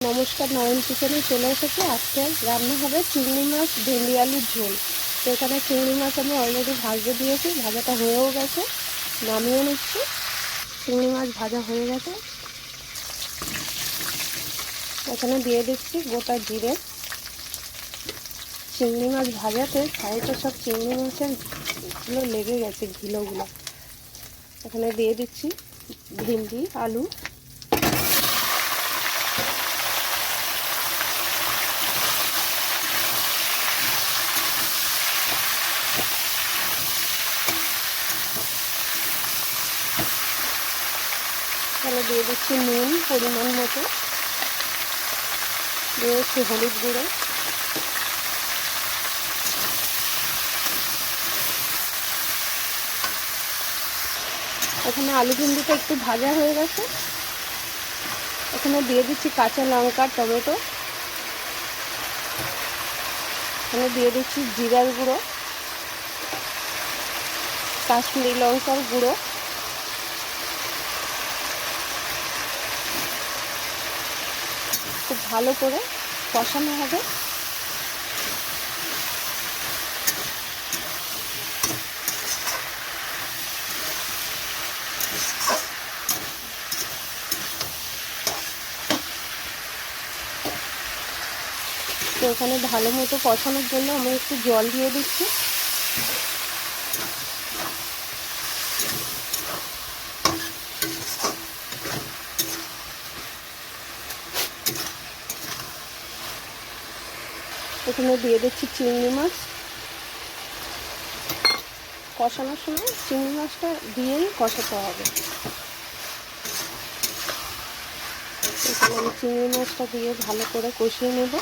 নমস্কার, নয়ন কিচেনে চলে এসেছি। আজকে রান্না হবে চিংড়ি মাছ ভেন্ডি আলুর ঝোল। তো এখানে চিংড়ি মাছ আমি অলরেডি ভাজতে দিয়েছি, ভাজাটা হয়েও গেছে, নামিয়ে নিচ্ছি। চিংড়ি মাছ ভাজা হয়ে গেছে, এখানে দিয়ে দিচ্ছি গোটা জিরে। চিংড়ি মাছ ভাজাতে সাইডে সব চিংড়ি মাছের গুলো লেগে গেছে, ঘিলোগুলো। এখানে দিয়ে দিচ্ছি ভেন্ডি আলু। এখানে দিয়ে দিচ্ছি নুন পরিমাণ মতো, দিয়ে দিচ্ছি হলুদ গুঁড়ো, এখানে আলু ভেন্ডিটা একটু ভাজা হয়ে গেছে। এখানে দিয়ে দিচ্ছি কাঁচা লঙ্কা, টমেটো। এখানে দিয়ে দিচ্ছি জিরার গুঁড়ো, কাশ্মীরি লঙ্কার গুঁড়ো, খুব ভালো করে কষানো হবে। তো এখানে ভালো মতো কষানোর জন্য আমি একটু জল দিয়ে দিচ্ছি। এখানে দিয়ে দিচ্ছি চিংড়ি মাছ। কষানোর সময় চিংড়ি মাছটা দিয়েই কষাতে হবে। এখানে আমি চিংড়ি মাছটা দিয়ে ভালো করে কষিয়ে নেব।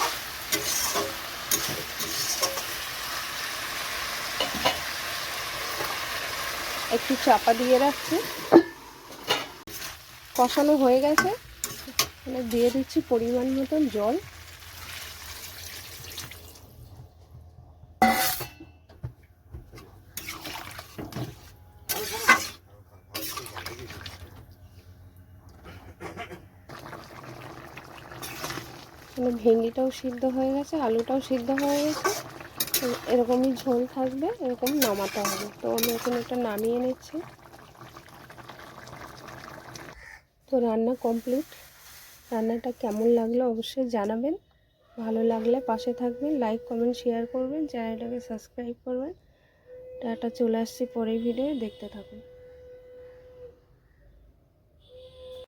একটু চাপা দিয়ে রাখছি। কষানো হয়ে গেছে, এখানে দিয়ে দিচ্ছি পরিমাণ মতন জল। ভেন্ডিটাও সিদ্ধ হয়ে গেছে, আলুটাও সিদ্ধ হয়ে গেছে। এরকমই ঝোল থাকবে, এরকম নামাতে হবে। তো আমি এখন এটা নামিয়ে নিচ্ছি। তো রান্না কমপ্লিট। রান্নাটা কেমন লাগলো অবশ্যই জানাবেন। ভালো লাগলে পাশে থাকবেন, লাইক কমেন্ট শেয়ার করবেন, চ্যানেলটাকে সাবস্ক্রাইব করবেন। টাটা, চলে আসছি পরের ভিডিও, দেখতে থাকুন।